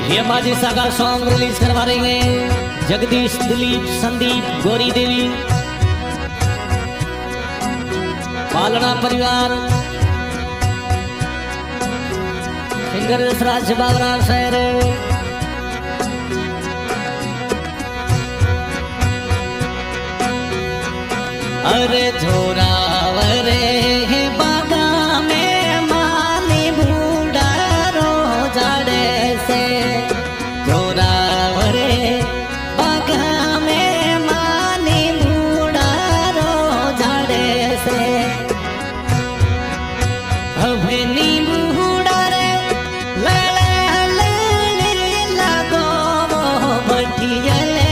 ये माझी saga song release करवा रही हैं जगदीश, दिलीप, संदीप, गौरी देवी, पालना परिवार, सिंगर दशराज बाबरा शहर। अरे झोरावरे बागा में माली बूढ़ा रो जाड़े से, झोरावरे बागा में माली बूढ़ा रो जाड़े से। अबे नी बूढ़ा रे लड़े लड़े लगो वो बटियले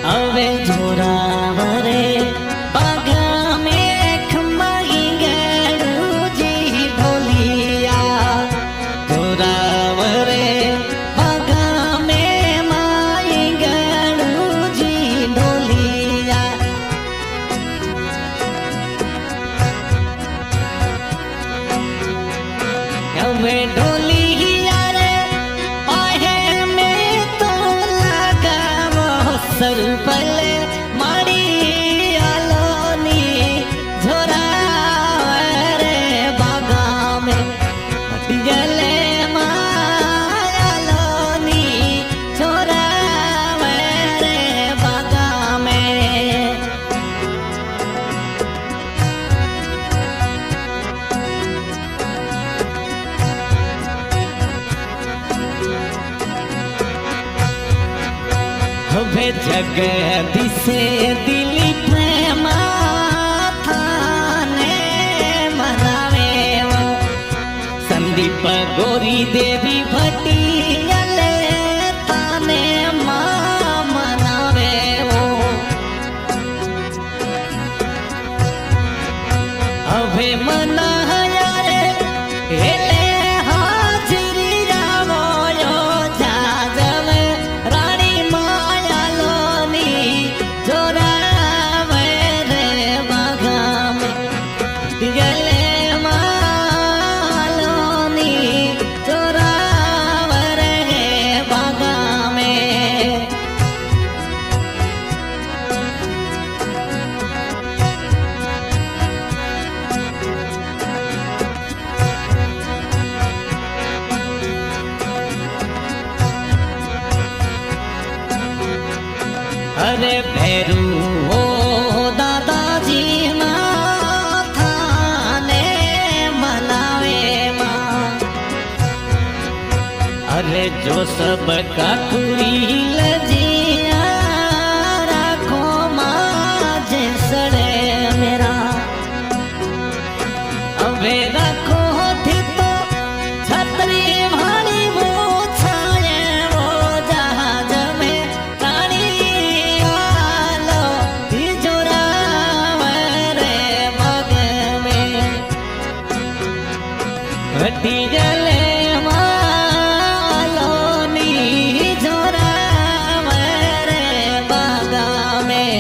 अवे झोरावरे बागा में खमाई गड़ू जी ढोलिया, झोरावरे बागा में माई गड़ू जी ढोलिया। अवे ढोलिया रे पाहे में तो लगा वो सर पले माड़ी आलोनी, झोरावरे बागा में पटियले मायालोनी, झोरावरे बागा में। वे जगदीशे दिलीप माथाने मनावे वो, संदीप गौरी देवी भटियले ताने मां मनावे वो। अबे मनाया रे हेले हाजिरी जावो यो जाजवे रानी मायालोनी, झोरावरे बागा में पटियले मायालोनी, झोरावरे बागा में। अरे भैरू हो दादाजी माथाने मनावे माँ, अरे जो सब का कुरील जिया राखो माँ जैसड़े मेरा। अबे राखो थी तो छतरी भाड़ी वो छाए वो जहाज में रानी आलो, झोरावरे बागा में पटियले मालोनी, झोरावरे बागा में।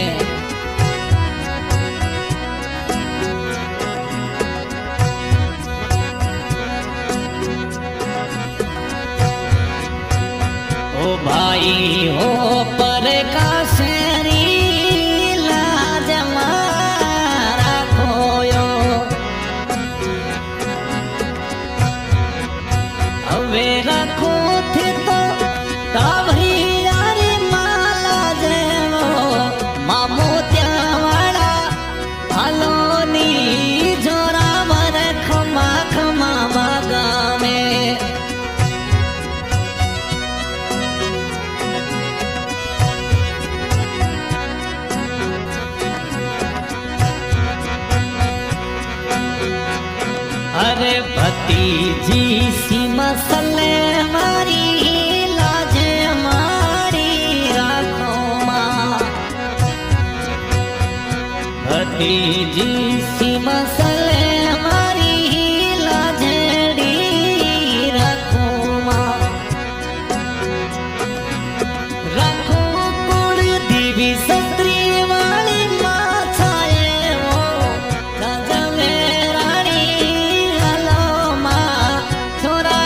ओ भाई हो पर काशरी लाज मारा खोयो, अवे रखो थे तो तावरी यारी माला जेवो मामो त्यावाड़ा भालोनी, झोरावरे खमा खमा बागा में। अरे भतीजी सी मसले मारी लाज मारी राखो माँ, भट्टी जी सी मसले मारी लाजड़ी रखो मां रखो कुल देवी सत्री वाली मां छाए वो राजा में रानी हलो मां छोरा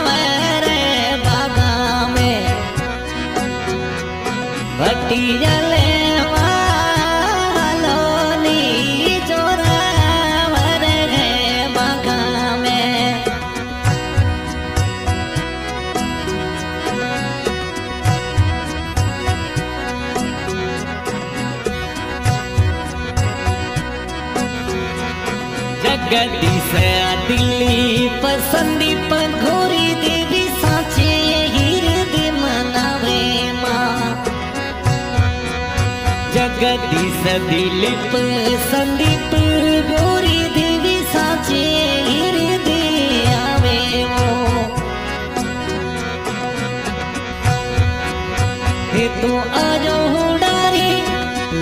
मेरे बागा में भट्टी जले जगदी से दिल्ली पसंदी घोरी देवी साचे हीर दे मनावे मां जगदी से दिल्ली पसंदी घोरी देवी साचे हीर दे आवे वो हे तो आजो डारी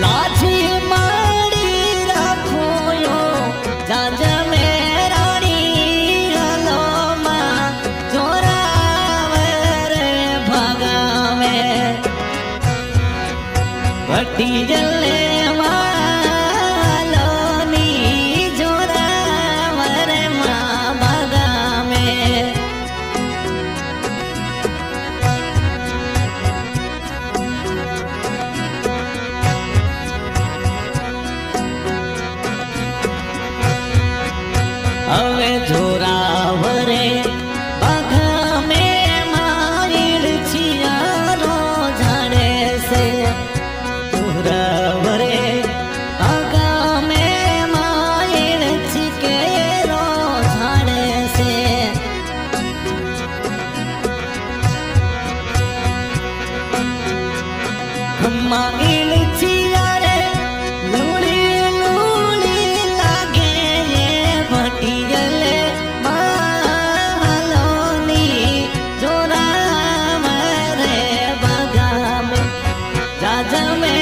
लाठी मारी राखो यो जाजा भट्टी जले वालो नी जोरा मरे मां बागा में हवे जोरा वरे बागा में माइल छियारो झाड़े से वरे आगा में माइल छिकेरो झाड़े से माइल छियारे लूली लूली लागे ये भट्टी जले मालोनी जोरा मरे बागा में जाजा में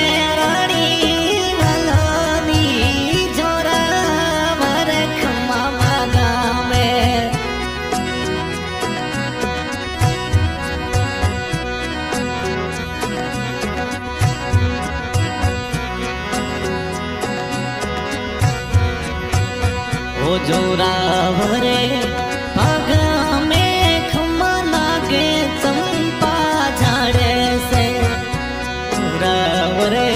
ओ जोरा भरे बागा में खम्मा लागे चंपा झाड़े से जोरा भरे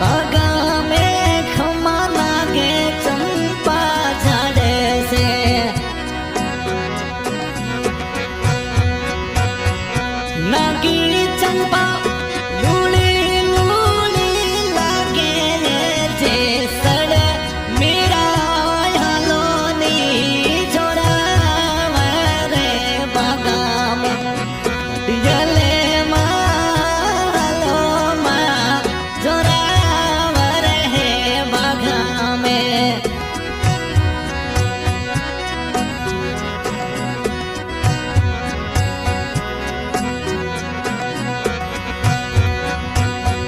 बागा में खम्मा लागे चंपा झाड़े से नागी चंपा लूली लूली लागे जे सड़े मेरा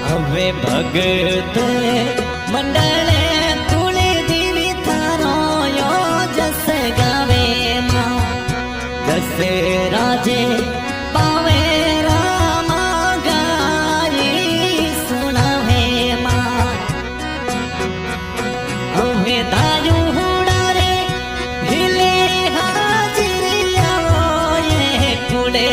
हवे भगत मंडले तुले देवी थारो यो जसे गावे मां जसे राजे पावे रामा गाई सुनावे मां हवे दायु हुडारे हिले हाजिरिया ये कुड़े